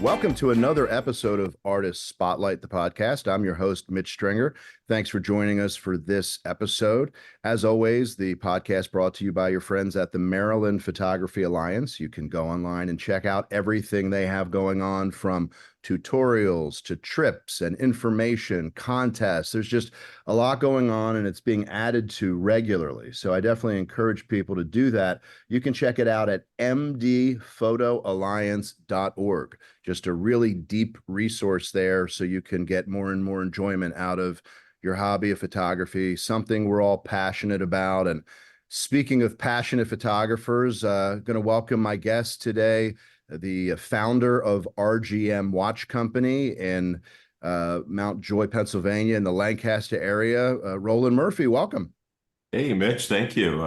Welcome to another episode of Artist Spotlight, the podcast. I'm your host, Mitch Stringer. Thanks for joining us for this episode. As always, the podcast brought to you by your friends at the Maryland Photography Alliance. You can go online and check out everything they have going on, from tutorials to trips and information, contests. There's just a lot going on, and it's being added to regularly. So I definitely encourage people to do that. You can check it out at mdphotoalliance.org. Just a really deep resource there, so you can get more and more enjoyment out of your hobby of photography, something we're all passionate about. And speaking of passionate photographers, going to welcome my guest today, the founder of RGM Watch Company in Mount Joy, Pennsylvania, in the Lancaster area, Roland Murphy. Welcome. Hey, Mitch, thank you.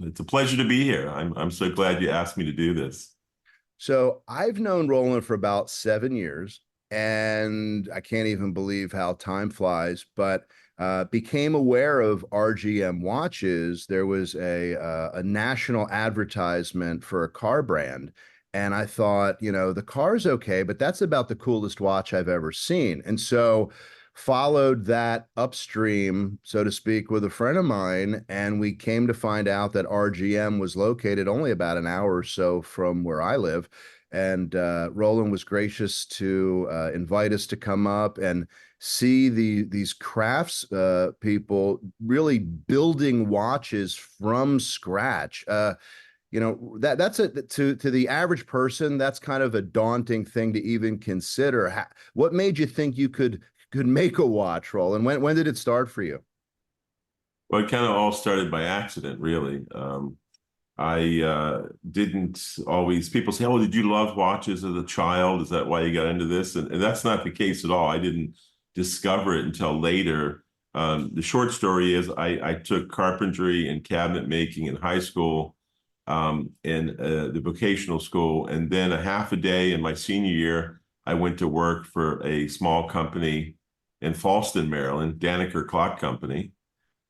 It's a pleasure to be here. I'm so glad you asked me to do this. So I've known Roland for about 7 years, and I can't even believe how time flies, but became aware of RGM watches. There was a national advertisement for a car brand. And I thought, the car's okay, but that's about the coolest watch I've ever seen. And so followed that upstream, so to speak, with a friend of mine. And we came to find out that RGM was located only about an hour or so from where I live. And Roland was gracious to invite us to come up and see these crafts people really building watches from scratch. That's to the average person, that's kind of a daunting thing to even consider. What made you think you could make a watch, Roland? When did it start for you? Well, it kind of all started by accident, really. I didn't always, people say, oh, did you love watches as a child? Is that why you got into this? And that's not the case at all. I didn't discover it until later. The short story is I took carpentry and cabinet making in high school, in the vocational school. And then a half a day in my senior year, I went to work for a small company in Fallston, Maryland, Danaker Clock Company.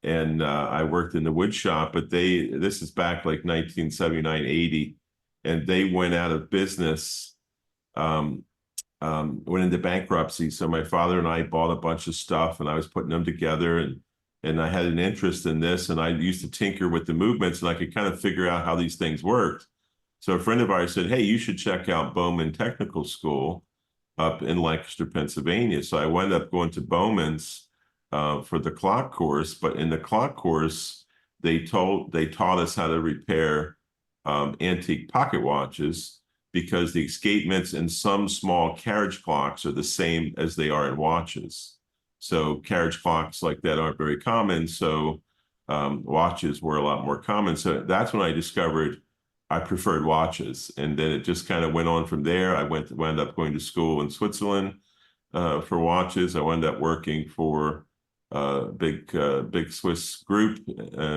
And I worked in the wood shop, but this is back like 1979, 80, and they went out of business, went into bankruptcy. So my father and I bought a bunch of stuff, and I was putting them together, and I had an interest in this, and I used to tinker with the movements, and I could kind of figure out how these things worked. So a friend of ours said, hey, you should check out Bowman Technical School up in Lancaster, Pennsylvania. So I wound up going to Bowman's for the clock course, but in the clock course, they taught us how to repair antique pocket watches, because the escapements in some small carriage clocks are the same as they are in watches. So carriage clocks like that aren't very common. So watches were a lot more common. So that's when I discovered I preferred watches. And then it just kind of went on from there. I wound up going to school in Switzerland for watches. I wound up working for a big Swiss group,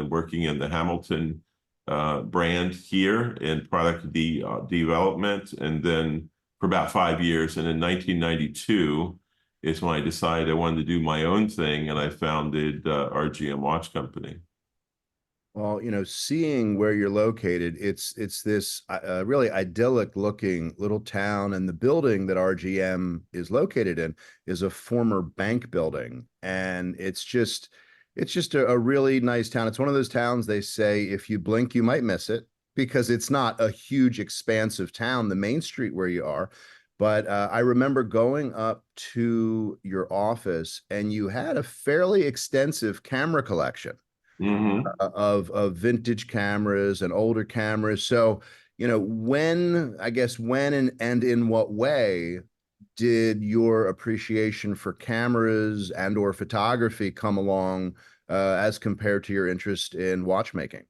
working in the Hamilton brand here in product development. And then for about 5 years. And in 1992 is when I decided I wanted to do my own thing. And I founded RGM Watch Company. Well, seeing where you're located, it's this really idyllic looking little town, and the building that RGM is located in is a former bank building, and it's just a really nice town. It's one of those towns they say if you blink, you might miss it, because it's not a huge, expansive town, the main street where you are. But I remember going up to your office, and you had a fairly extensive camera collection. Mm-hmm. Of vintage cameras and older cameras. So, when and in what way did your appreciation for cameras and or photography come along as compared to your interest in watchmaking?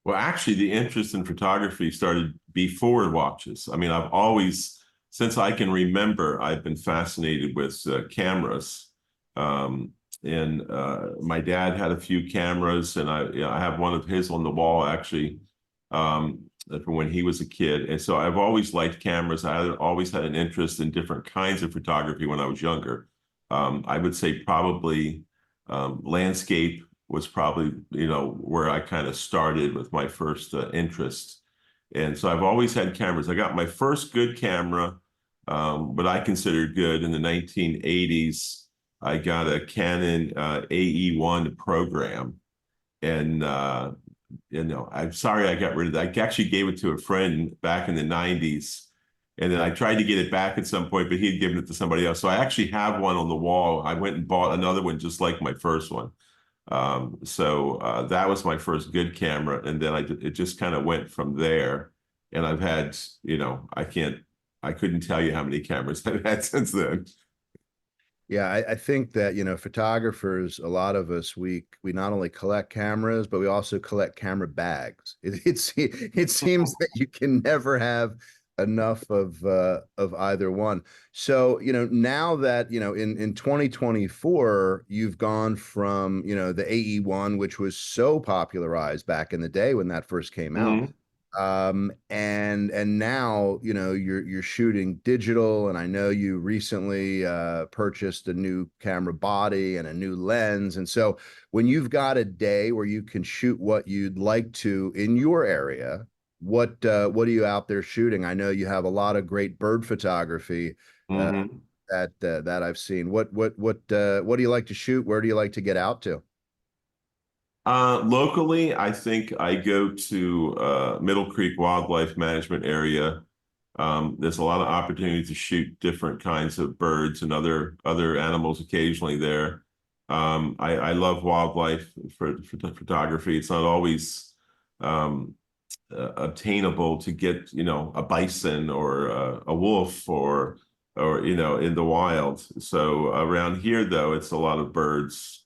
Well, actually, the interest in photography started before watches. I mean, I've always, since I can remember, I've been fascinated with cameras. And my dad had a few cameras, and I have one of his on the wall, actually, from when he was a kid. And so I've always liked cameras. I always had an interest in different kinds of photography when I was younger. I would say probably landscape was probably, where I kind of started with my first interest. And so I've always had cameras. I got my first good camera but I considered good. In the 1980s, I got a Canon AE1 program, and I'm sorry I got rid of that. I actually gave it to a friend back in the 90s, and then I tried to get it back at some point, but he'd given it to somebody else. So I actually have one on the wall. I went and bought another one just like my first one. That was my first good camera, and then it just kind of went from there. And I've had, I couldn't tell you how many cameras I've had since then. Yeah, I think that, photographers, a lot of us, we not only collect cameras, but we also collect camera bags. It seems that you can never have enough of either one. So, now that, in 2024, you've gone from, the AE1, which was so popularized back in the day when that first came out, Mhm. and now you're shooting digital, and I know you recently purchased a new camera body and a new lens. And so when you've got a day where you can shoot what you'd like to in your area, what are you out there shooting? I know you have a lot of great bird photography uh, Mhm. that I've seen. What do you like to shoot? Where do you like to get out to? Locally, I think I go to Middle Creek Wildlife Management Area. There's a lot of opportunity to shoot different kinds of birds and other animals occasionally there. I love wildlife for photography. It's not always um, obtainable to get, a bison or a wolf or in the wild. So around here, though, it's a lot of birds,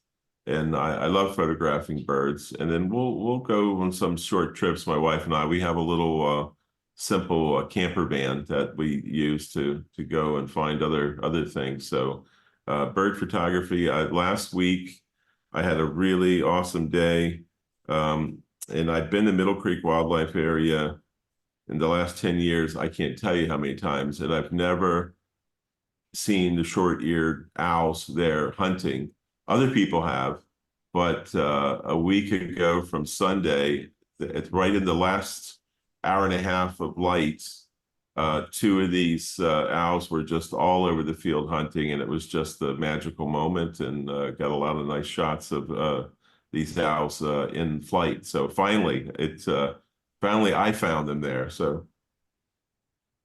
and I love photographing birds. And then we'll go on some short trips. My wife and I, we have a little simple camper van that we use to go and find other things. So bird photography. Last week, I had a really awesome day. Um, and I've been to Middle Creek Wildlife Area in the last 10 years. I can't tell you how many times, and I've never seen the short-eared owls there hunting. Other people have, but a week ago from Sunday, it's right in the last hour and a half of light. Two of these owls were just all over the field hunting, and it was just a magical moment, and got a lot of nice shots of these owls in flight. So finally I found them there. So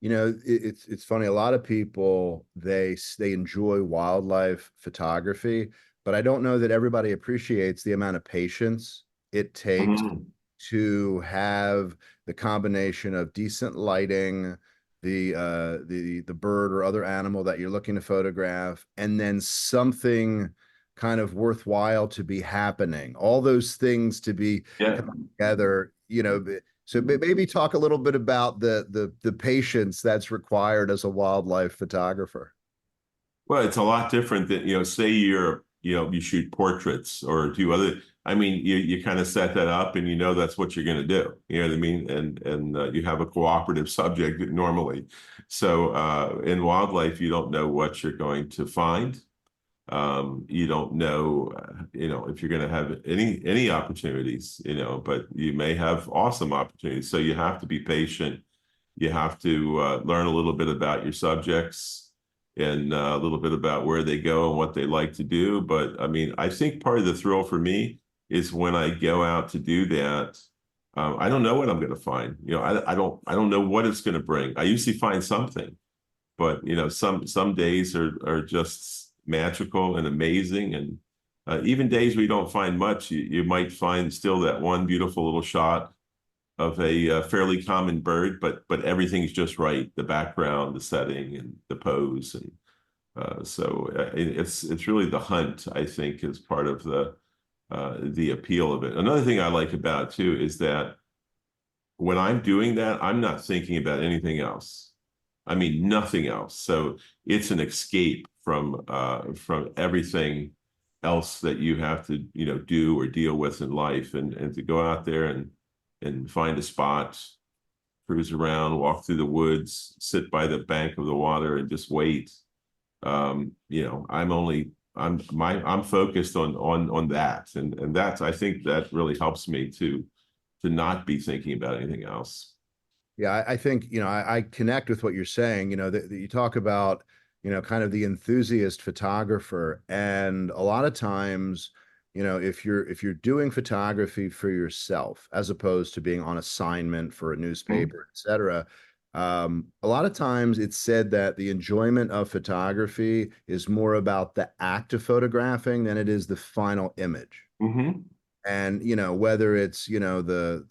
It's funny. A lot of people they enjoy wildlife photography, but I don't know that everybody appreciates the amount of patience it takes mhm. to have the combination of decent lighting, the bird or other animal that you're looking to photograph, and then something kind of worthwhile to be happening. All those things to be Yeah. coming together. So maybe talk a little bit about the patience that's required as a wildlife photographer. Well, it's a lot different than, say you shoot portraits or do other, I mean, you kind of set that up and that's what you're going to do. You know what I mean? And you have a cooperative subject normally. So in wildlife, you don't know what you're going to find. You don't know, if you're going to have any opportunities, but you may have awesome opportunities. So you have to be patient. You have to learn a little bit about your subjects and a little bit about where they go and what they like to do. But I mean, I think part of the thrill for me is when I go out to do that. I don't know what I'm going to find. I don't know what it's going to bring. I usually find something, but some days are just magical and amazing, and even days where you don't find much, you might find still that one beautiful little shot of a fairly common bird, but everything's just right. The background, the setting, and the pose, and it's really the hunt. I think is part of the appeal of it. Another thing I like about it too is that when I'm doing that, I'm not thinking about anything else. I mean, nothing else. So it's an escape from everything else that you have to, do or deal with in life, and to go out there and find a spot, cruise around, walk through the woods, sit by the bank of the water and just wait. I'm focused on that. And that's, I think that really helps me to not be thinking about anything else. Yeah, I think, I connect with what you're saying, that you talk about, kind of the enthusiast photographer. And a lot of times, if you're doing photography for yourself, as opposed to being on assignment for a Mhm. newspaper, et cetera, a lot of times it's said that the enjoyment of photography is more about the act of photographing than it is the final image. Mhm. And, whether it's, the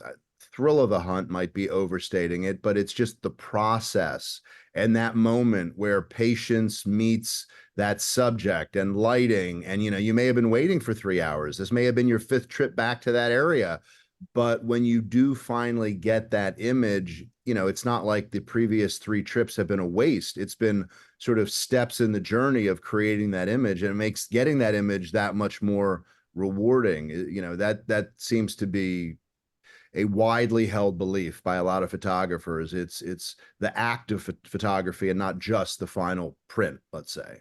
thrill of the hunt might be overstating it, but it's just the process and that moment where patience meets that subject and lighting. And, you may have been waiting for 3 hours. This may have been your fifth trip back to that area. But when you do finally get that image, it's not like the previous three trips have been a waste. It's been sort of steps in the journey of creating that image, and it makes getting that image that much more rewarding. That seems to be a widely held belief by a lot of photographers. It's the act of photography and not just the final print, let's say.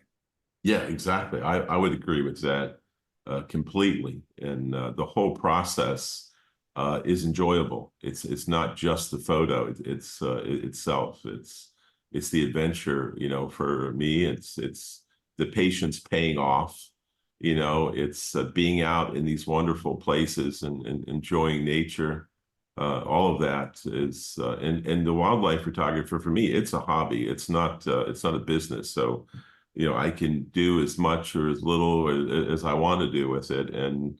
Yeah, exactly. I would agree with that completely. And the whole process is enjoyable. It's not just the photo. It's itself. It's the adventure. For me, it's the patience paying off. It's being out in these wonderful places and enjoying nature. All of that is, and the wildlife photographer for me, it's a hobby. It's not a business. So I can do as much or as little as I want to do with it, and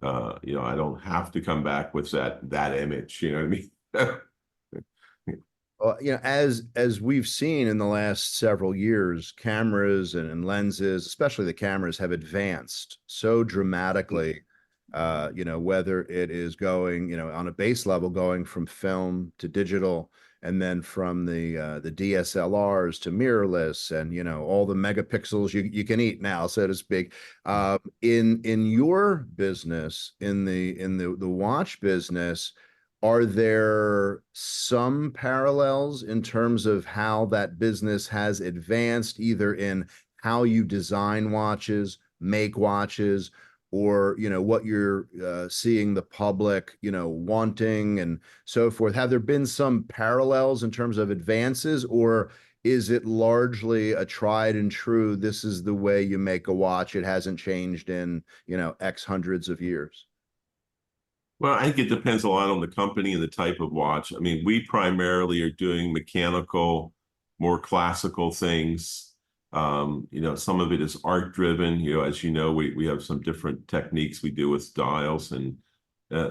I don't have to come back with that image. You know what I mean? Well, as we've seen in the last several years, cameras and lenses, especially the cameras, have advanced so dramatically. Whether it is going, on a base level, going from film to digital, and then from the DSLRs to mirrorless, and all the megapixels you can eat now, so to speak. In your business, in the watch business, are there some parallels in terms of how that business has advanced, either in how you design watches, make watches, or what you're seeing the public wanting and so forth? Have there been some parallels in terms of advances, or is it largely a tried and true, this is the way you make a watch, it hasn't changed in X hundreds of years? Well, I think it depends a lot on the company and the type of watch. I mean, we primarily are doing mechanical, more classical things. Some of it is art driven. As you know, we have some different techniques we do with dials and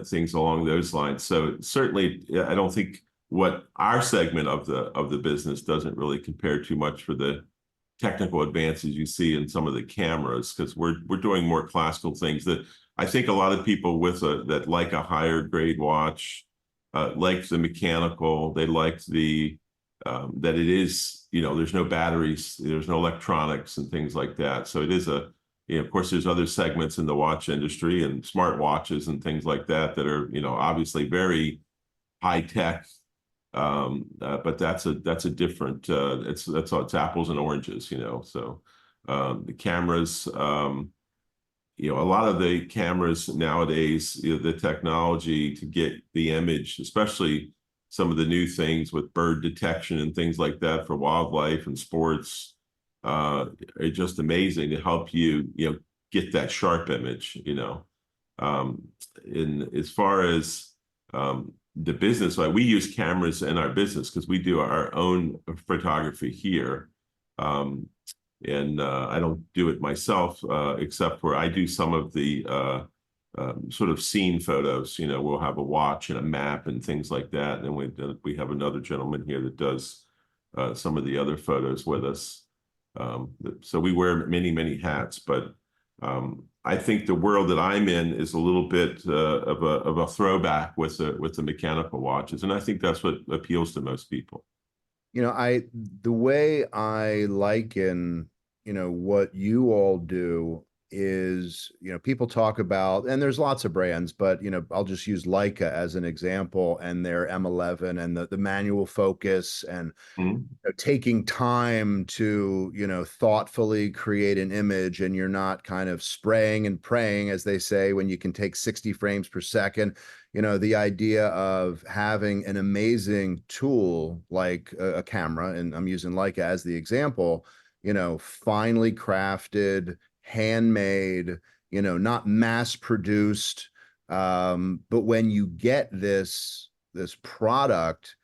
things along those lines. So certainly, I don't think what our segment of the business doesn't really compare too much for the technical advances you see in some of the cameras, because we're doing more classical things that I think a lot of people that like a higher grade watch like the mechanical. They like that it is, there's no batteries, there's no electronics and things like that. So it is of course, there's other segments in the watch industry and smart watches and things like that are, obviously very high tech. But that's a different it's apples and oranges. So the cameras, a lot of the cameras nowadays, the technology to get the image, especially some of the new things with bird detection and things like that for wildlife and sports, are just amazing to help you, get that sharp image. Um, in as far as the business, like we use cameras in our business because we do our own photography here. Um, and I don't do it myself, except where I do some of the sort of scene photos. We'll have a watch and a map and things like that. And then we have another gentleman here that does some of the other photos with us. So we wear many, many hats, but I think the world that I'm in is a little bit of a throwback with the mechanical watches, and I think that's what appeals to most people. The way I liken, what you all do is, people talk about, and there's lots of brands, but, I'll just use Leica as an example, and their M11 and the manual focus, and Mhm. taking time to, thoughtfully create an image, and you're not kind of spraying and praying, as they say, when you can take 60 frames per second. The idea of having an amazing tool like a camera, and I'm using Leica as the example, finely crafted, handmade, not mass produced. But when you get this product,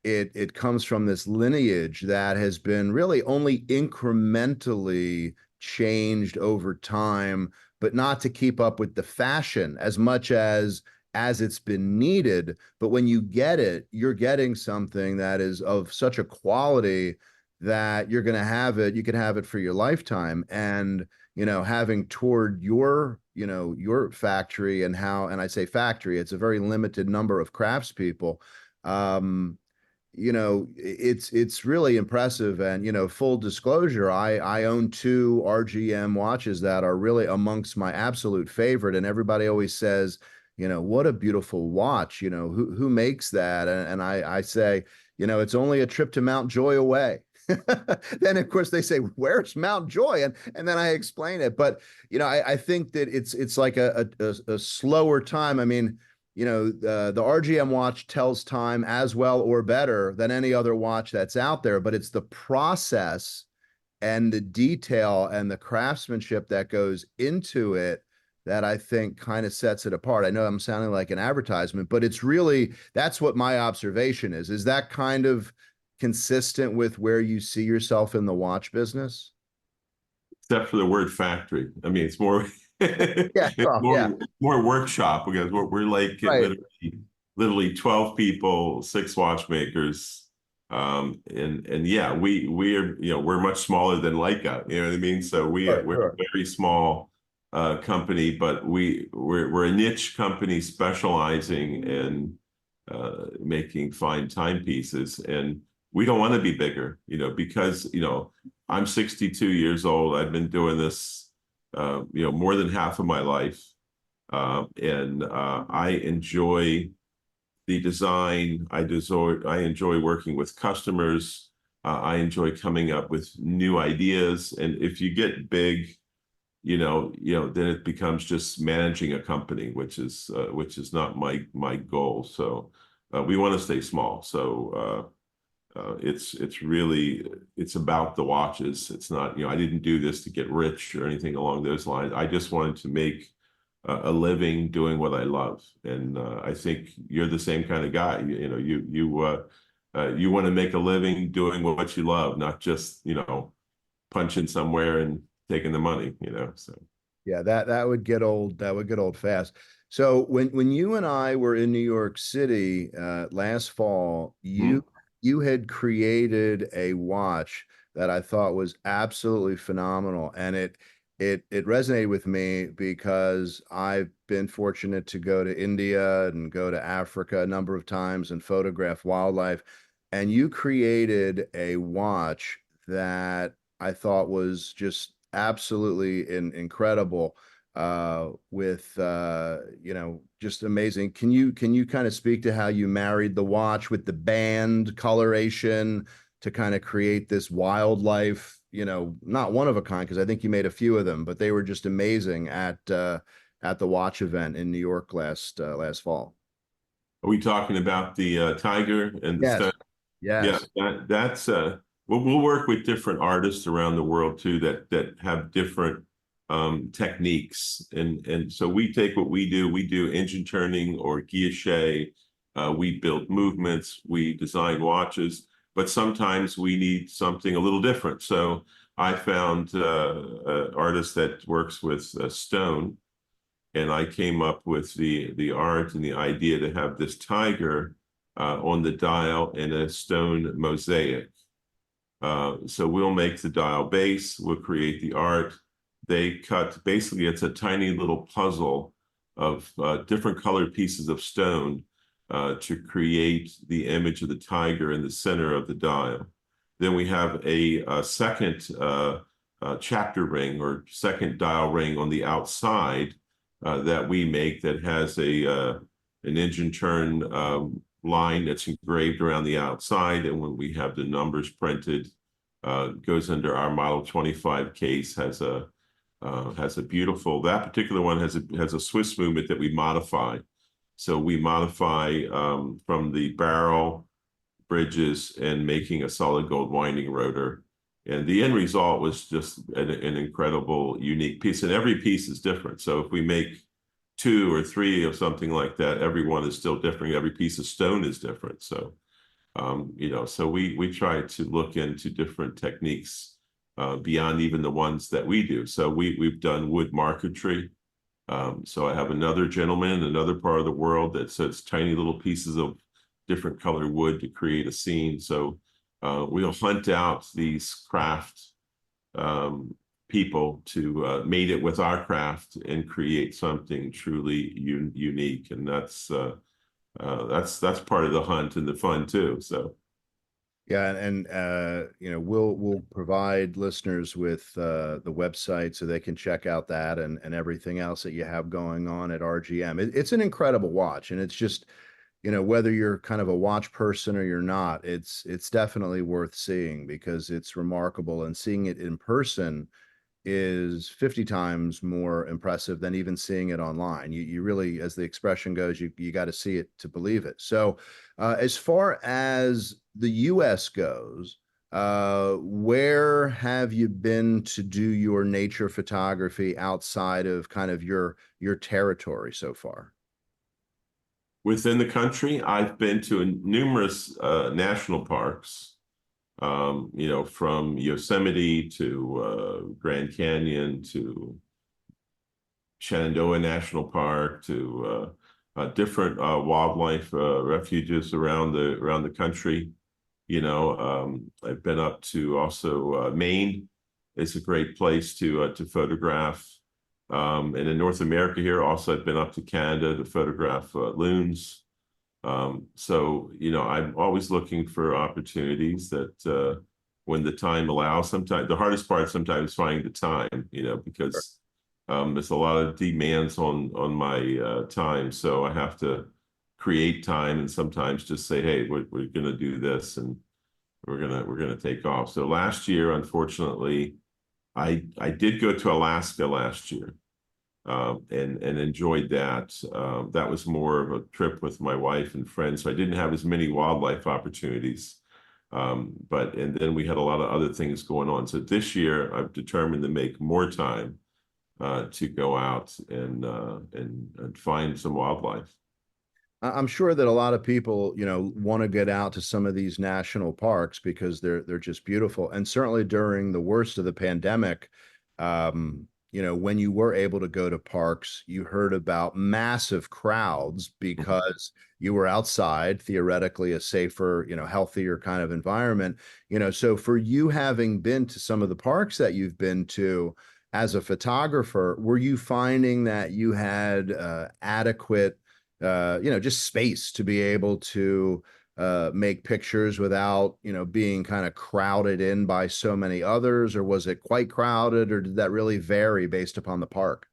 it comes from this lineage that has been really only incrementally changed over time, but not to keep up with the fashion as much as it's been needed. But when you get it, you're getting something that is of such a quality that you're going to have it. You can have it for your lifetime. And having toured your factory, and I say factory, it's a very limited number of craftspeople. Um, it's really impressive. And full disclosure, I own two RGM watches that are really amongst my absolute favorite. And everybody always says, what a beautiful watch. Who makes that? And I say, it's only a trip to Mount Joy away. Then of course they say, where's Mount Joy? And then I explain it. But I think that it's like a slower time. I mean, the RGM watch tells time as well or better than any other watch that's out there, but it's the process and the detail and the craftsmanship that goes into it that I think kind of sets it apart. I know I'm sounding like an advertisement, but it's really, that's what my observation is. Is that kind of consistent with where you see yourself in the watch business? Except for the word factory. I mean, it's more Yeah, it's well, yeah, more workshop because we're like right. literally 12 people, six watchmakers. And yeah, we are, we're much smaller than Leica, you know what I mean? So Sure, we're a sure. very small company, but we're a niche company specializing in making fine timepieces. And we don't want to be bigger, because I'm 62 years old. I've been doing this, more than half of my life. And I enjoy the design. I enjoy working with customers. I enjoy coming up with new ideas. And if you get big, then it becomes just managing a company, which is not my goal. So we want to stay small. So it's really it's about the watches. It's not, I didn't do this to get rich or anything along those lines. I just wanted to make a living doing what I love, and I think you're the same kind of guy. You want to make a living doing what you love, not just punching somewhere and taking the money. So. Yeah, that would get old. That would get old fast. So when you and I were in New York City last fall, you Hmm. you had created a watch that I thought was absolutely phenomenal, and it resonated with me because I've been fortunate to go to India and go to Africa a number of times and photograph wildlife, and you created a watch that I thought was just absolutely incredible, with just amazing. Can you kind of speak to how you married the watch with the band coloration to kind of create this wildlife, not one of a kind, because I think you made a few of them, but they were just amazing at the watch event in New York last fall. Are we talking about the tiger and the Yes, stone? Yeah, yes. that's we'll work with different artists around the world too that have different techniques, and so we take what we do engine turning or guilloche. We build movements, we design watches, but sometimes we need something a little different. So I found an artist that works with stone, and I came up with the art and the idea to have this tiger on the dial in a stone mosaic. So we'll make the dial base, we'll create the art. They cut, basically, it's a tiny little puzzle of different colored pieces of stone to create the image of the tiger in the center of the dial. Then we have a second chapter ring or second dial ring on the outside that we make that has an engine turn line that's engraved around the outside, and when we have the numbers printed, goes under our Model 25 case. Has a beautiful. That particular one has a Swiss movement that we modify. So we modify from the barrel, bridges, and making a solid gold winding rotor. And the end result was just an incredible, unique piece. And every piece is different. So if we make two or three of something like that, every one is still different. Every piece of stone is different. So, so we try to look into different techniques beyond even the ones that we do. So we've done wood marquetry. So I have another gentleman in another part of the world that sets tiny little pieces of different colored wood to create a scene. So we'll hunt out these craft people to mate it with our craft and create something truly unique. And that's part of the hunt and the fun too. So. Yeah, and we'll provide listeners with the website so they can check out that and everything else that you have going on at RGM. It's an incredible watch, and it's just, whether you're kind of a watch person or you're not, it's definitely worth seeing because it's remarkable, and seeing it in person is 50 times more impressive than even seeing it online. You really, as the expression goes, you got to see it to believe it. So, as far as the US goes, where have you been to do your nature photography outside of kind of your territory so far? Within the country, I've been to numerous national parks. From Yosemite to Grand Canyon to Shenandoah National Park to different wildlife refuges around the country. I've been up to also Maine. It's a great place to photograph. And in North America here, also I've been up to Canada to photograph loons. I'm always looking for opportunities that when the time allows. Sometimes the hardest part sometimes finding the time, because there's a lot of demands on my time. So I have to create time and sometimes just say, hey, we're going to do this and we're gonna take off. So last year, unfortunately, I did go to Alaska last year. And enjoyed that. That was more of a trip with my wife and friends, so I didn't have as many wildlife opportunities. And then we had a lot of other things going on. So this year, I've determined to make more time to go out and find some wildlife. I'm sure that a lot of people, want to get out to some of these national parks because they're just beautiful. And certainly during the worst of the pandemic, when you were able to go to parks, you heard about massive crowds because you were outside, theoretically a safer, healthier kind of environment. So for you having been to some of the parks that you've been to as a photographer, were you finding that you had adequate just space to be able to make pictures without, being kind of crowded in by so many others, or was it quite crowded, or did that really vary based upon the park?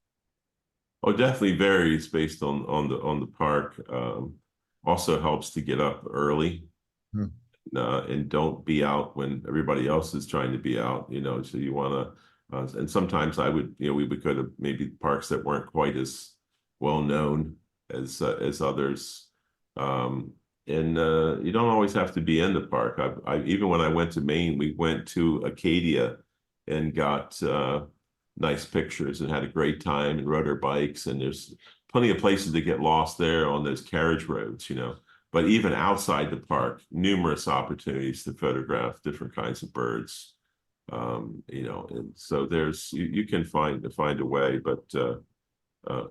Oh, it definitely varies based on the park. Also helps to get up early Hmm. and don't be out when everybody else is trying to be out. So you want to, and sometimes we would go to maybe parks that weren't quite as well known as others. And you don't always have to be in the park. Even when I went to Maine, we went to Acadia and got nice pictures and had a great time and rode our bikes. And there's plenty of places to get lost there on those carriage roads, But even outside the park, numerous opportunities to photograph different kinds of birds. And so you can find a way. But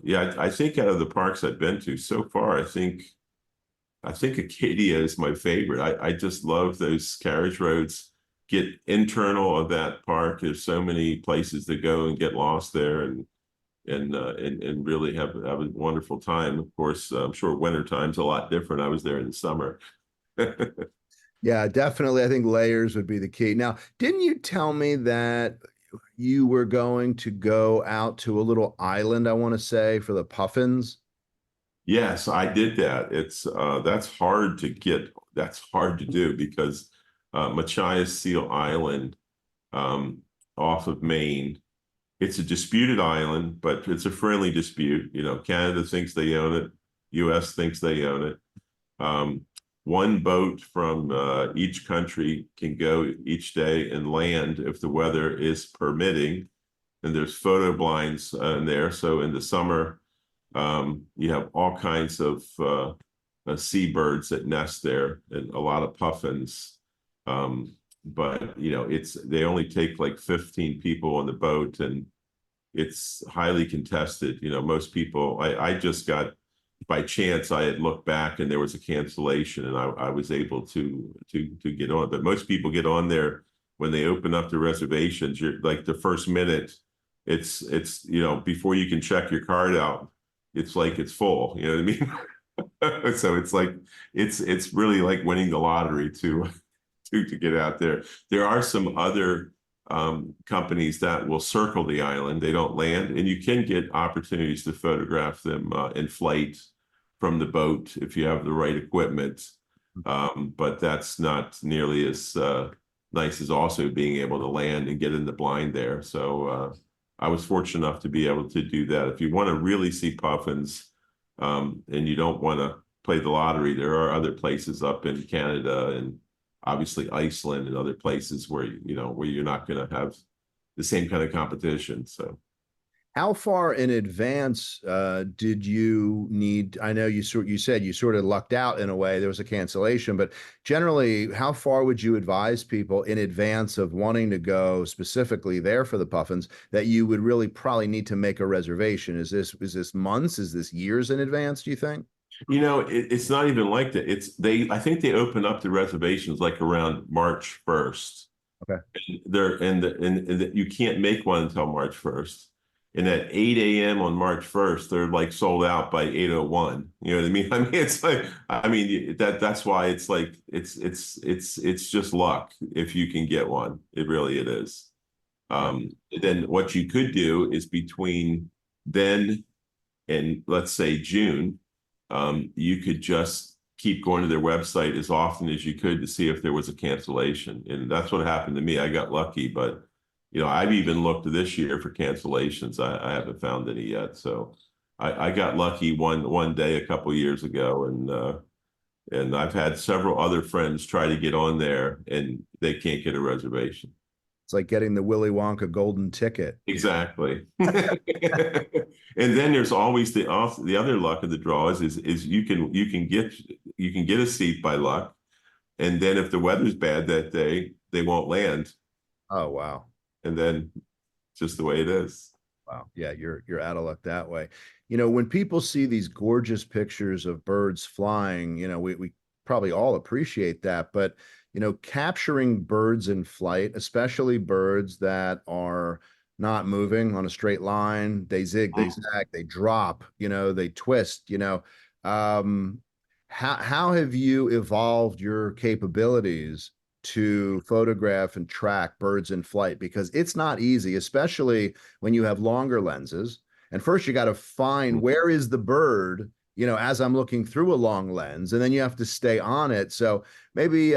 yeah, I think out of the parks I've been to so far, I think Acadia is my favorite. I just love those carriage roads. Get internal of that park. There's so many places to go and get lost there, and really have a wonderful time. Of course, I'm sure winter time's a lot different. I was there in the summer. Yeah, definitely. I think layers would be the key. Now, didn't you tell me that you were going to go out to a little island, I want to say, for the puffins. Yes, I did that. It's that's hard to get. That's hard to do because Machias Seal Island um, off of Maine. It's a disputed island, but it's a friendly dispute. You know, Canada thinks they own it. U.S. thinks they own it. Um, one boat from each country can go each day and land if the weather is permitting. And there's photo blinds in there. So in the summer, you have all kinds of seabirds that nest there and a lot of puffins. But you know, it's they only take like 15 people on the boat, and it's highly contested. You know, most people. I just got by chance. I had looked back and there was a cancellation, and I was able to get on. But most people get on there when they open up the reservations. You're like the first minute. It's you know before you can check your card out, it's like it's full. You know what I mean? So it's like it's really like winning the lottery to get out there. There are some other companies that will circle the island. They don't land, and you can get opportunities to photograph them in flight from the boat if you have the right equipment. But that's not nearly as nice as also being able to land and get in the blind there. So I was fortunate enough to be able to do that. If you want to really see puffins and you don't want to play the lottery, there are other places up in Canada and obviously Iceland and other places where you know where you're not going to have the same kind of competition. So How far in advance did you need? I know you said you sort of lucked out in a way. There was a cancellation, but generally, how far would you advise people in advance of wanting to go specifically there for the puffins that you would really probably need to make a reservation? Is this months? Is this years in advance, do you think? you know it's not even like that. It's they I think they open up the reservations like around March 1st. Okay. There and you can't make one until March 1st. And at 8 a.m. on March 1st, they're like sold out by 8:01. You know what I mean? I mean, it's like I mean that's why it's like it's just luck if you can get one. It is. Right. Then what you could do is between then and let's say June, you could just keep going to their website as often as you could to see if there was a cancellation. And that's what happened to me. I got lucky, but you know, I've even looked this year for cancellations. I haven't found any yet. So I got lucky one day a couple years ago, and I've had several other friends try to get on there and they can't get a reservation. It's like getting the Willy Wonka golden ticket. Exactly. And then there's always the other luck of the draw is you can get a seat by luck, and then if the weather's bad that day, they won't land, Oh, wow. and then just the way it is. Wow. Yeah, you're out of luck that way. When people see these gorgeous pictures of birds flying, we probably all appreciate that, but capturing birds in flight, especially birds that are not moving on a straight line, they zig, they zag, they drop, they twist, um, how have you evolved your capabilities to photograph and track birds in flight? Because it's not easy, especially when you have longer lenses. And first, you got to find where is the bird, as I'm looking through a long lens, and then you have to stay on it. So maybe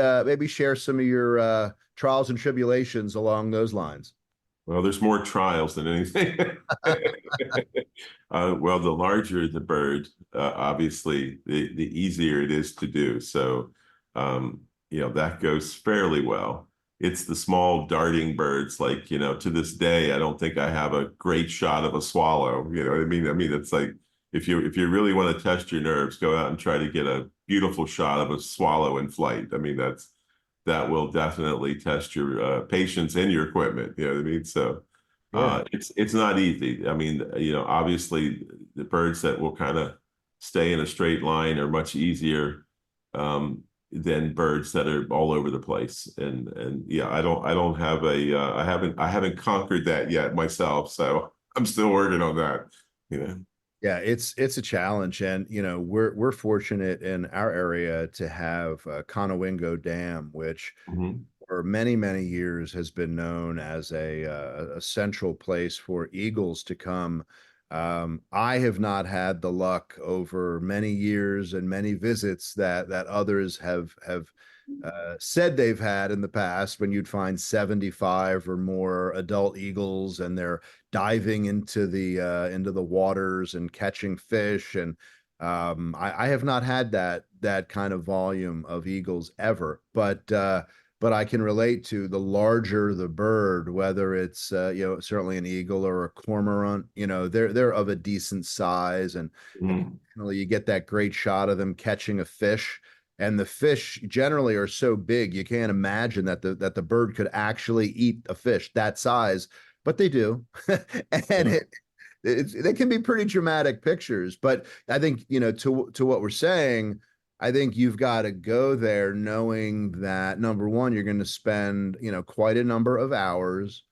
share some of your trials and tribulations along those lines. Well, there's more trials than anything. Well, the larger the bird, obviously, the easier it is to do. So, you know, that goes fairly well. It's the small darting birds, like, you know, to this day, I don't think I have a great shot of a swallow. You know what I mean? I mean, it's like if you really want to test your nerves, go out and try to get a beautiful shot of a swallow in flight. I mean, that will definitely test your patience and your equipment. You know what I mean? So Yeah. it's not easy. I mean, you know, obviously the birds that will kind of stay in a straight line are much easier than birds that are all over the place. And yeah, I don't have I haven't conquered that yet myself. So I'm still working on that. You know. Yeah, it's a challenge, and we're fortunate in our area to have Conowingo Dam, which Mhm. for many, many years has been known as a central place for eagles to come. I have not had the luck over many years and many visits that others have said they've had in the past when you'd find 75 or more adult eagles and they're diving into the waters and catching fish. And I have not had that kind of volume of eagles ever, but I can relate to the larger the bird, whether it's certainly an eagle or a cormorant. They're of a decent size, and Mm. occasionally you get that great shot of them catching a fish. And the fish generally are so big you can't imagine that the bird could actually eat a fish that size, but they do, and Yeah. they can be pretty dramatic pictures. But I think, to what we're saying, I think you've got to go there knowing that number one, you're going to spend, quite a number of hours,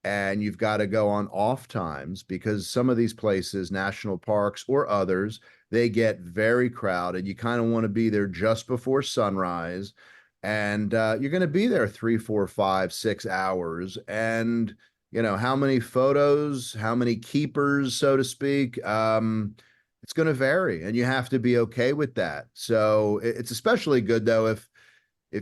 and you've got to go on off times because some of these places, national parks or others, they get very crowded. You kind of want to be there just before sunrise, and you're going to be there 3, 4, 5, 6 hours. And how many photos, how many keepers, so to speak. It's going to vary, and you have to be okay with that. So it's especially good though if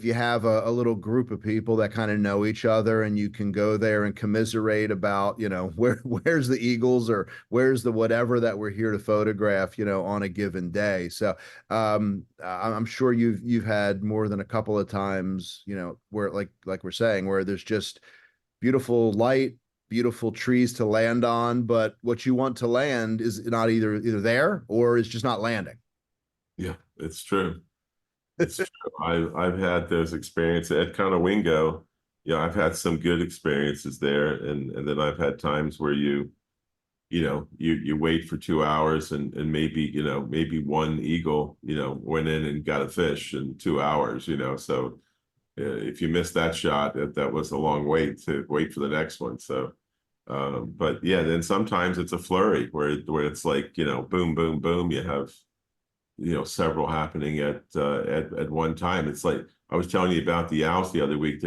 you have a little group of people that kind of know each other, and you can go there and commiserate about, where's the eagles or where's the whatever that we're here to photograph, on a given day. So I'm sure you've had more than a couple of times, where like we're saying, where there's just beautiful light, beautiful trees to land on, but what you want to land is not either there or is just not landing. Yeah, it's true. It's true. I've had those experiences at Conowingo. I've had some good experiences there, and then I've had times where you wait for 2 hours and maybe one eagle went in and got a fish in 2 hours. So if you missed that shot, that was a long wait to wait for the next one. So, but yeah, then sometimes it's a flurry where it's like boom, boom, boom. You have several happening at one time. It's like I was telling you about the owls the other week.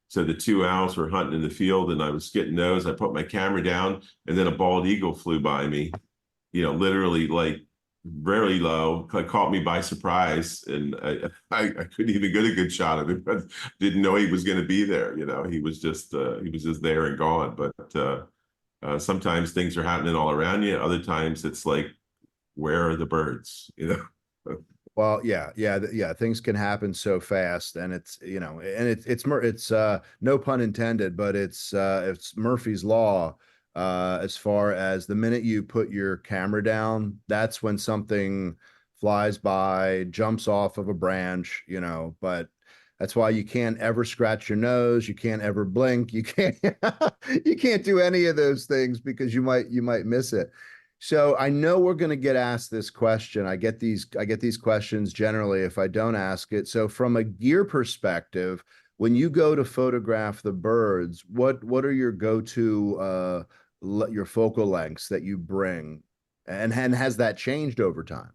So the two owls were hunting in the field, and I was getting those. I put my camera down, and then a bald eagle flew by me. Literally like very low, caught me by surprise, and I couldn't even get a good shot of him. But didn't know he was going to be there. He was just there and gone. But sometimes things are happening all around you. Other times it's like, where are the birds? Well, yeah. Things can happen so fast, and it's no pun intended, but it's Murphy's law. As far as the minute you put your camera down, that's when something flies by, jumps off of a branch. But that's why you can't ever scratch your nose, you can't ever blink, you can't you can't do any of those things because you might miss it. So I know we're going to get asked this question. I get these questions generally if I don't ask it. So from a gear perspective, when you go to photograph the birds, what are your go-to your focal lengths that you bring? And has that changed over time?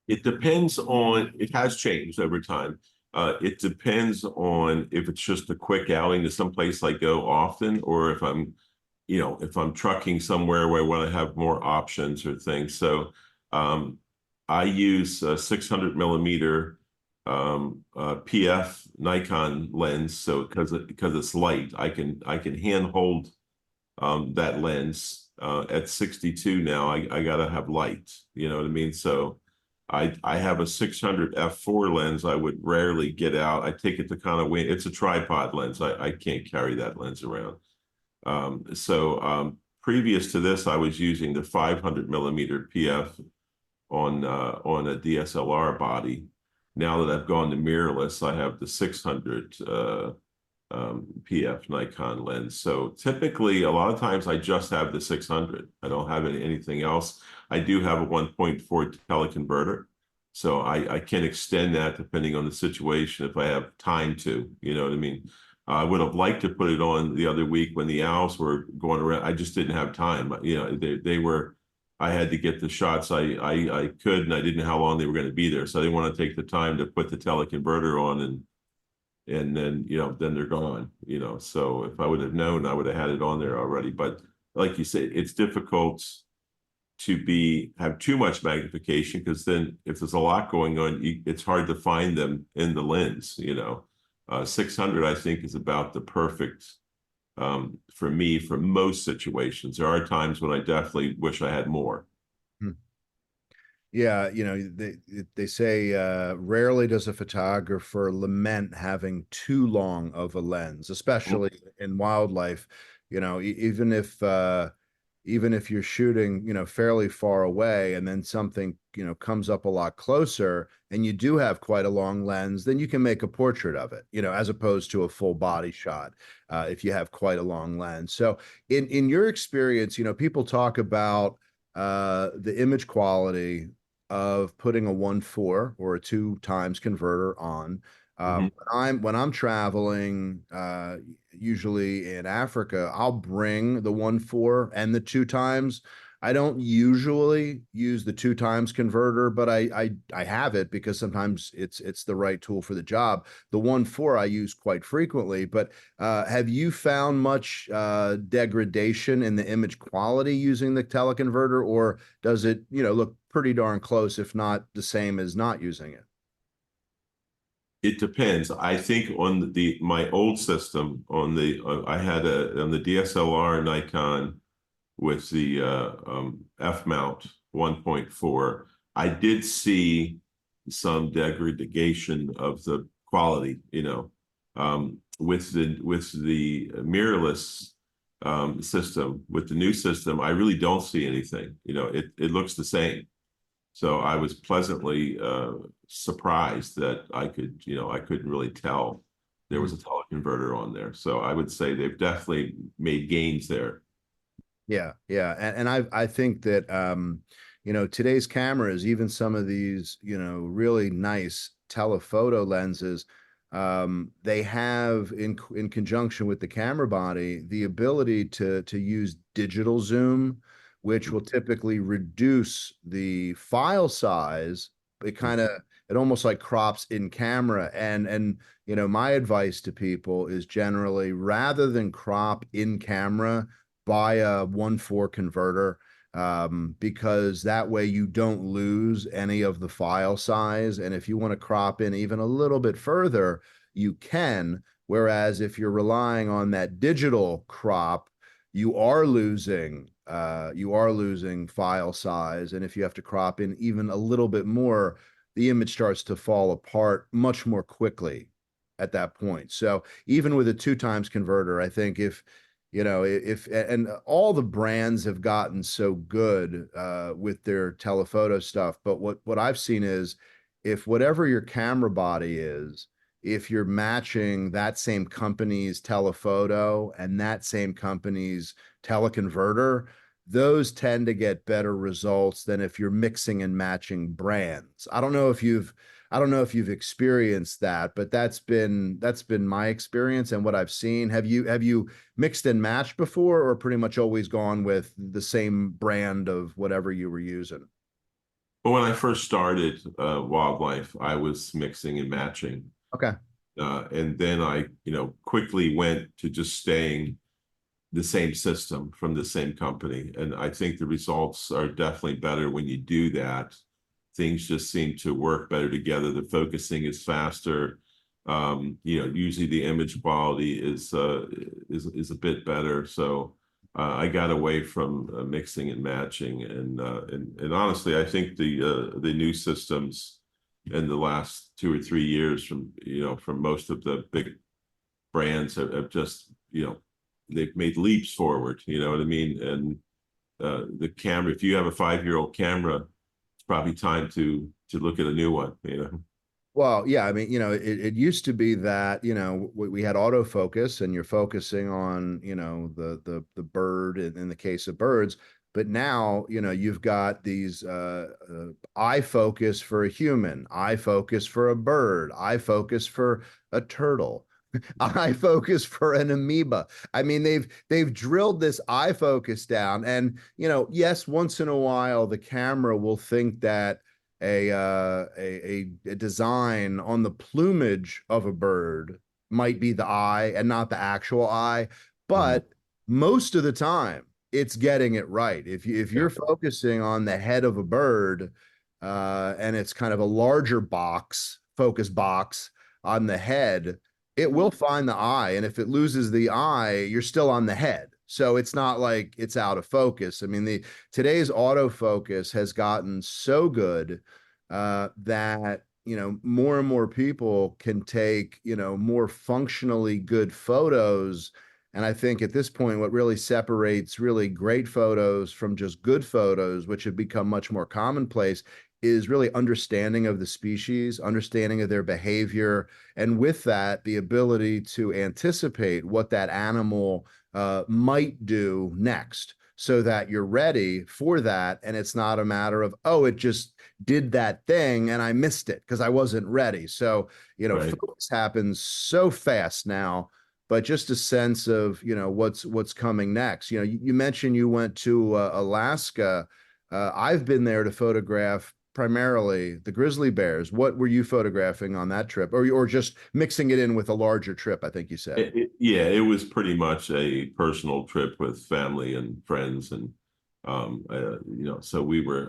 It depends on, it has changed over time. It depends on if it's just a quick outing to someplace I go often, or if I'm trucking somewhere where I want to have more options or things. So um, I use a 600 millimeter PF Nikon lens. So because it's light, I can hand hold that lens. At 62 now, I gotta have light. You know what I mean? So I have a 600 f4 lens. I would rarely get out. I take it to kind of win. It's a tripod lens. I can't carry that lens around. So previous to this, I was using the 500 millimeter PF on a DSLR body. Now that I've gone to mirrorless, I have the 600 PF Nikon lens. So typically, a lot of times I just have the 600. I don't have anything else. I do have a 1.4 teleconverter, so I can extend that depending on the situation if I have time to. You know what I mean? I would have liked to put it on the other week when the owls were going around. I just didn't have time. They were. I had to get the shots I could, and I didn't know how long they were going to be there. So I didn't want to take the time to put the teleconverter on and then then they're gone. So if I would have known, I would have had it on there already. But like you say, it's difficult to have too much magnification, because then if there's a lot going on, it's hard to find them in the lens. 600 I think is about the perfect, for me, for most situations. There are times when I definitely wish I had more. Hmm. Yeah, they say rarely does a photographer lament having too long of a lens, especially in wildlife. Even if you're shooting, fairly far away, and then something, comes up a lot closer, and you do have quite a long lens, then you can make a portrait of it, as opposed to a full body shot, if you have quite a long lens. So in your experience, people talk about the image quality of putting a 1.4 or a 2x converter on. Mhm. When I'm traveling, usually in Africa, I'll bring the 1.4 and the 2x. I don't usually use the 2x converter, but I have it because sometimes it's the right tool for the job. The 1.4 I use quite frequently, but have you found much degradation in the image quality using the teleconverter, or does it, look pretty darn close, if not the same as not using it? It depends. I think on my old system, I had on the DSLR Nikon with the F mount 1.4. I did see some degradation of the quality, with the mirrorless system. With the new system, I really don't see anything. It looks the same. So I was pleasantly surprised that I couldn't really tell there was a teleconverter on there. So I would say they've definitely made gains there. Yeah, yeah, and I think that today's cameras, even some of these, really nice telephoto lenses, they have in conjunction with the camera body the ability to use digital zoom, which will typically reduce the file size. It almost like crops in camera, and my advice to people is generally, rather than crop in camera, buy a 1.4 converter, because that way you don't lose any of the file size. And if you want to crop in even a little bit further, you can. Whereas if you're relying on that digital crop, you are losing file size. And if you have to crop in even a little bit more, the image starts to fall apart much more quickly at that point. So even with a 2x converter, I think if and all the brands have gotten so good with their telephoto stuff, but what I've seen is, if whatever your camera body is, if you're matching that same company's telephoto and that same company's teleconverter, those tend to get better results than if you're mixing and matching brands. I don't know if you've experienced that, but that's been my experience and what I've seen. Have you mixed and matched before, or pretty much always gone with the same brand of whatever you were using? But when I first started wildlife, I was mixing and matching, Okay. and then I, quickly went to just staying the same system from the same company. And I think the results are definitely better when you do that. Things just seem to work better together. The focusing is faster. Usually the image quality is a bit better. So I got away from mixing and matching, and honestly, I think the new systems in the last 2 or 3 years from most of the big brands have just they've made leaps forward. You know what I mean? And the camera, if you have a 5-year-old camera, it's probably time to look at a new one. Well, yeah, I mean, it used to be that, we had autofocus and you're focusing on, the bird in the case of birds. But now, you've got these eye focus for a human, eye focus for a bird, eye focus for a turtle, eye focus for an amoeba. I mean, they've drilled this eye focus down, and yes, once in a while the camera will think that a design on the plumage of a bird might be the eye and not the actual eye, Mhm. but most of the time it's getting it right. If Yeah, you're focusing on the head of a bird, and it's kind of a larger box, focus box on the head, it will find the eye. And if it loses the eye, you're still on the head. So it's not like it's out of focus. I mean, the today's autofocus has gotten so good that more and more people can take more functionally good photos. And I think at this point, what really separates really great photos from just good photos, which have become much more commonplace, is really understanding of the species, understanding of their behavior, and with that, the ability to anticipate what that animal might do next so that you're ready for that. And it's not a matter of, oh, it just did that thing and I missed it because I wasn't ready. So, right. focus happens so fast now, but just a sense of, what's coming next. You mentioned you went to Alaska. I've been there to photograph primarily the grizzly bears. What were you photographing on that trip, or just mixing it in with a larger trip? I think you said. Yeah, it was pretty much a personal trip with family and friends, and so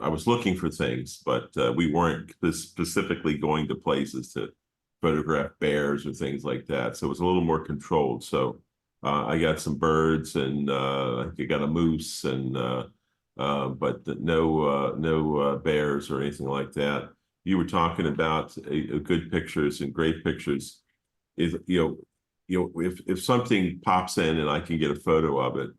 I was looking for things, but we weren't specifically going to places to photograph bears or things like that. So it was a little more controlled. So I got some birds, and I got a moose, and but no bears or anything like that. You were talking about a good pictures and great pictures. Is if something pops in and I can get a photo of it,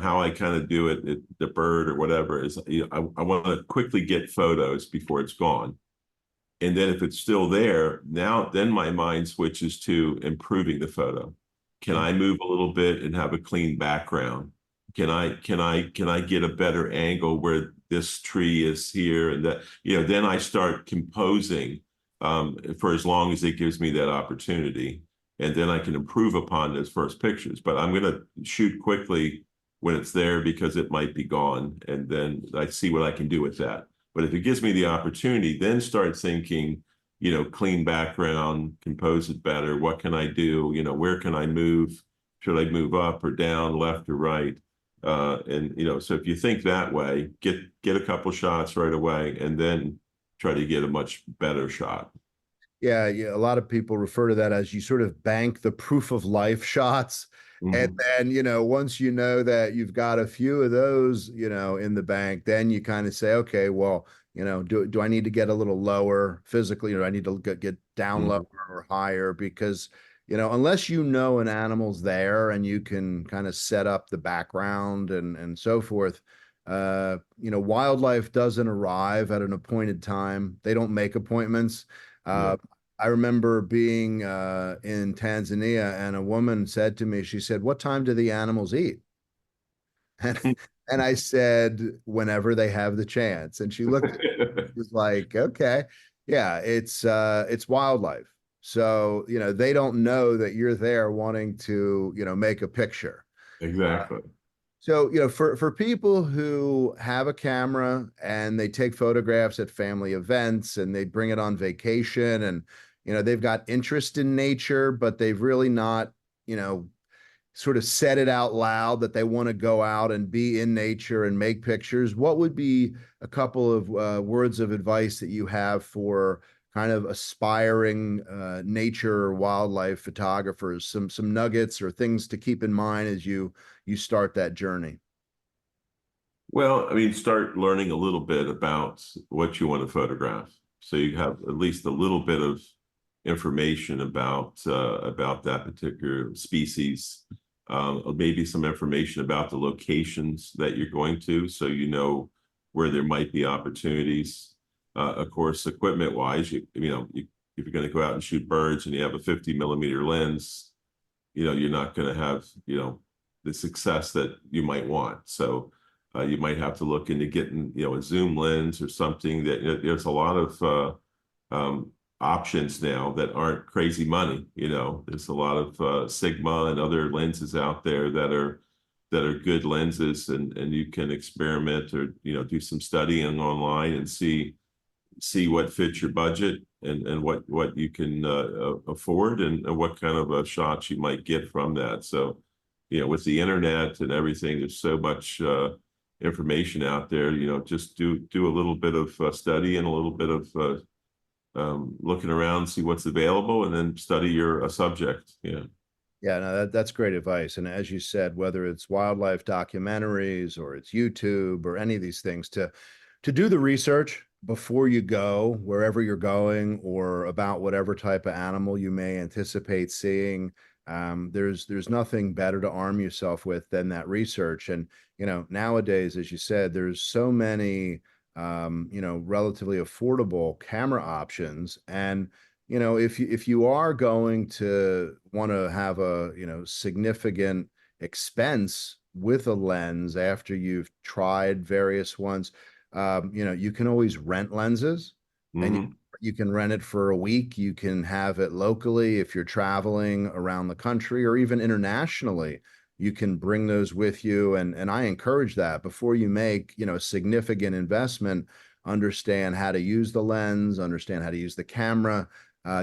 how I kind of do it, the bird or whatever is, I want to quickly get photos before it's gone. And then if it's still there, then my mind switches to improving the photo. Can I move a little bit and have a clean background? Can I get a better angle where this tree is here and that, then I start composing for as long as it gives me that opportunity. And then I can improve upon those first pictures. But I'm going to shoot quickly when it's there because it might be gone. And then I see what I can do with that. But if it gives me the opportunity, then start thinking, clean background, compose it better. What can I do? Where can I move? Should I move up or down, left or right? So if you think that way, get a couple shots right away, and then try to get a much better shot. Yeah, yeah. A lot of people refer to that as you sort of bank the proof of life shots. And Hmm. then, once you know that you've got a few of those, in the bank, then you kind of say, okay, well, do I need to get a little lower physically, or do I need to get down lower Hmm. or higher? Because, unless an animal's there and you can kind of set up the background and so forth, wildlife doesn't arrive at an appointed time. They don't make appointments. Yeah. Uh, I remember being in Tanzania, and a woman said to me, she said, "What time do the animals eat?" And and I said, "Whenever they have the chance." And she looked at me, she was like, "Okay, yeah, it's wildlife. So, they don't know that you're there wanting to, make a picture." Exactly. So, for people who have a camera and they take photographs at family events and they bring it on vacation, and they've got interest in nature, but they've really not, you know, sort of said it out loud that they want to go out and be in nature and make pictures, what would be a couple of words of advice that you have for kind of aspiring nature or wildlife photographers? Some nuggets or things to keep in mind as you start that journey. Well, I mean, start learning a little bit about what you want to photograph, so you have at least a little bit of information about that particular species. Maybe some information about the locations that you're going to, so you know where there might be opportunities. Of course, equipment wise, if you're going to go out and shoot birds and you have a 50 millimeter lens, you're not going to have, the success that you might want. So you might have to look into getting, a zoom lens or something. There's a lot of options now that aren't crazy money. There's a lot of Sigma and other lenses out there that are good lenses, and you can experiment or do some studying online and see what fits your budget, and what you can afford and what kind of shots you might get from that. So, with the internet and everything, there's so much information out there. Just do a little bit of study and a little bit of looking around, see what's available, and then study your subject. Yeah. Yeah, no, that's great advice. And as you said, whether it's wildlife documentaries or it's YouTube or any of these things, to do the research before you go wherever you're going or about whatever type of animal you may anticipate seeing. There's nothing better to arm yourself with than that research. And nowadays, as you said, there's so many relatively affordable camera options. And if you are going to want to have a significant expense with a lens after you've tried various ones, you can always rent lenses, and Hmm. you can rent it for a week. You can have it locally if you're traveling around the country or even internationally. You can bring those with you, and I encourage that before you make a significant investment. Understand how to use the lens, understand how to use the camera.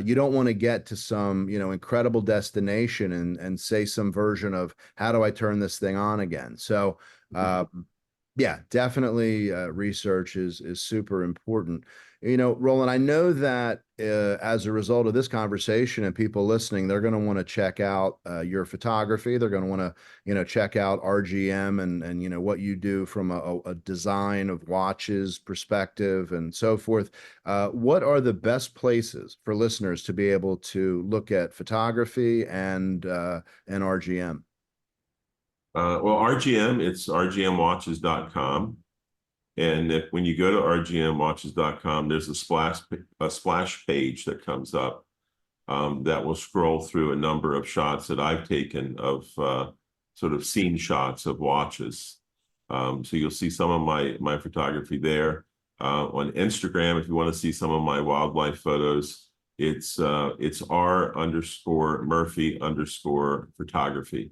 You don't want to get to some incredible destination and say some version of how do I turn this thing on again. So uh, yeah, definitely research is super important. Roland, I know that as a result of this conversation and people listening, they're going to want to check out your photography. They're going to want to check out RGM and what you do from a design of watches perspective and so forth. What are the best places for listeners to be able to look at photography and RGM? Well, RGM, it's rgmwatches.com. And when you go to rgmwatches.com, there's a splash page that comes up that will scroll through a number of shots that I've taken of sort of scene shots of watches. So you'll see some of my photography there. On Instagram, if you want to see some of my wildlife photos, it's R_Murphy_photography.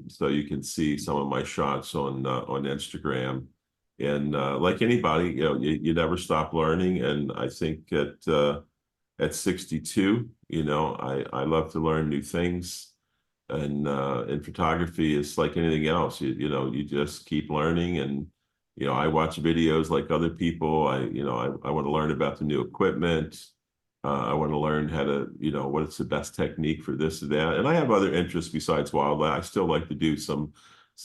So you can see some of my shots on Instagram. And like anybody, you never stop learning. And I think at 62, I love to learn new things. And in photography, it's like anything else. You just keep learning. And I watch videos like other people. I want to learn about the new equipment. I want to learn how to, what's the best technique for this or that. And I have other interests besides wildlife. I still like to do some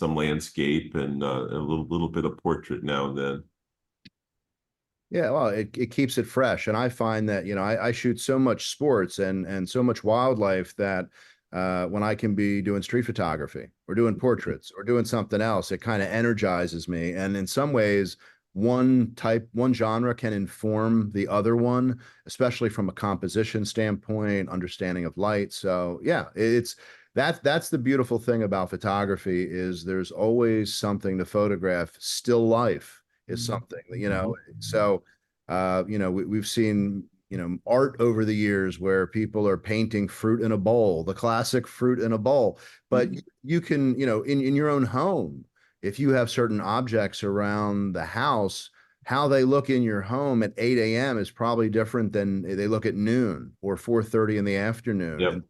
landscape and a little bit of portrait now and then. Yeah, well, it keeps it fresh. And I find that, I shoot so much sports and so much wildlife that when I can be doing street photography or doing portraits or doing something else, it kind of energizes me. And in some ways, one genre can inform the other one, especially from a composition standpoint, understanding of light. So yeah, that's the beautiful thing about photography is there's always something to photograph. Still life is something so we've seen art over the years where people are painting fruit in a bowl, the classic fruit in a bowl. But you can in your own home, if you have certain objects around the house, how they look in your home at 8 a.m. is probably different than they look at noon or 4:30 in the afternoon. And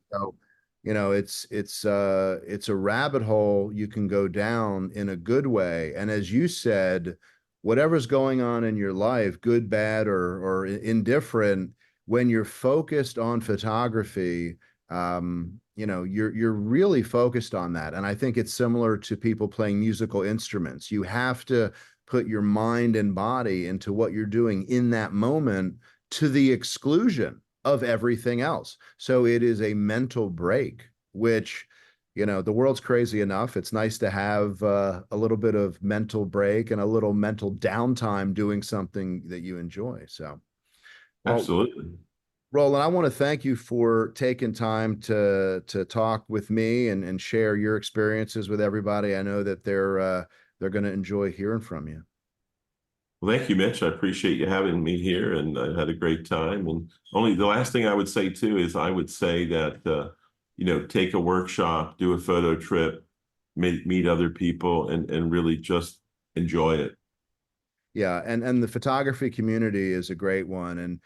Yep. so it's a rabbit hole you can go down in a good way. And as you said, whatever's going on in your life, good, bad, or indifferent, when you're focused on photography, you're really focused on that. And I think it's similar to people playing musical instruments. You have to put your mind and body into what you're doing in that moment to the exclusion of everything else. So it is a mental break, which the world's crazy enough. It's nice to have a little bit of mental break and a little mental downtime doing something that you enjoy. So, well, Absolutely. Roland, I want to thank you for taking time to talk with me and share your experiences with everybody. I know that they're going to enjoy hearing from you. Well, thank you, Mitch. I appreciate you having me here, and I had a great time. And only the last thing I would say too is I would say that take a workshop, do a photo trip, meet other people, and really just enjoy it. Yeah, and the photography community is a great one. And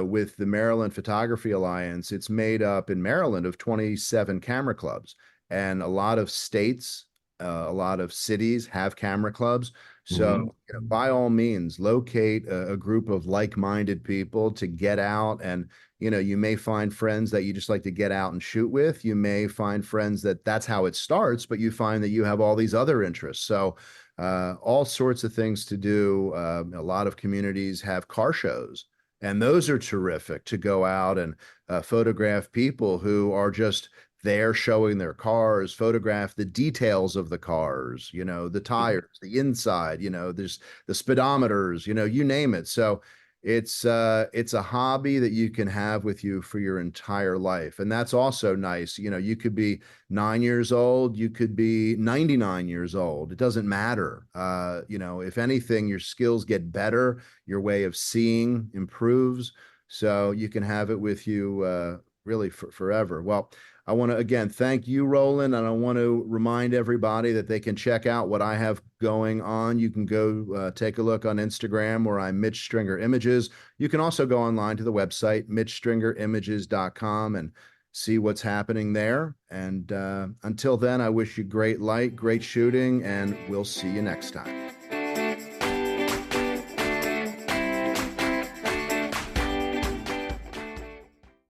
with the Maryland Photography Alliance, it's made up in Maryland of 27 camera clubs, and a lot of states, a lot of cities have camera clubs. So, Hmm. by all means, locate a group of like-minded people to get out. And you may find friends that you just like to get out and shoot with. You may find friends that that's how it starts, but you find that you have all these other interests. So all sorts of things to do. A lot of communities have car shows, and those are terrific to go out and photograph people who are just there showing their cars, photograph the details of the cars, the tires, the inside, there's the speedometers, you name it. So it's a hobby that you can have with you for your entire life. And that's also nice. You could be 9 years old, you could be 99 years old. It doesn't matter. If anything, your skills get better, your way of seeing improves. So you can have it with you really forever. Well, I want to again thank you, Roland, and I want to remind everybody that they can check out what I have going on. You can go take a look on Instagram where I'm Mitch Stringer Images. You can also go online to the website, mitchstringerimages.com, and see what's happening there. And until then, I wish you great light, great shooting, and we'll see you next time.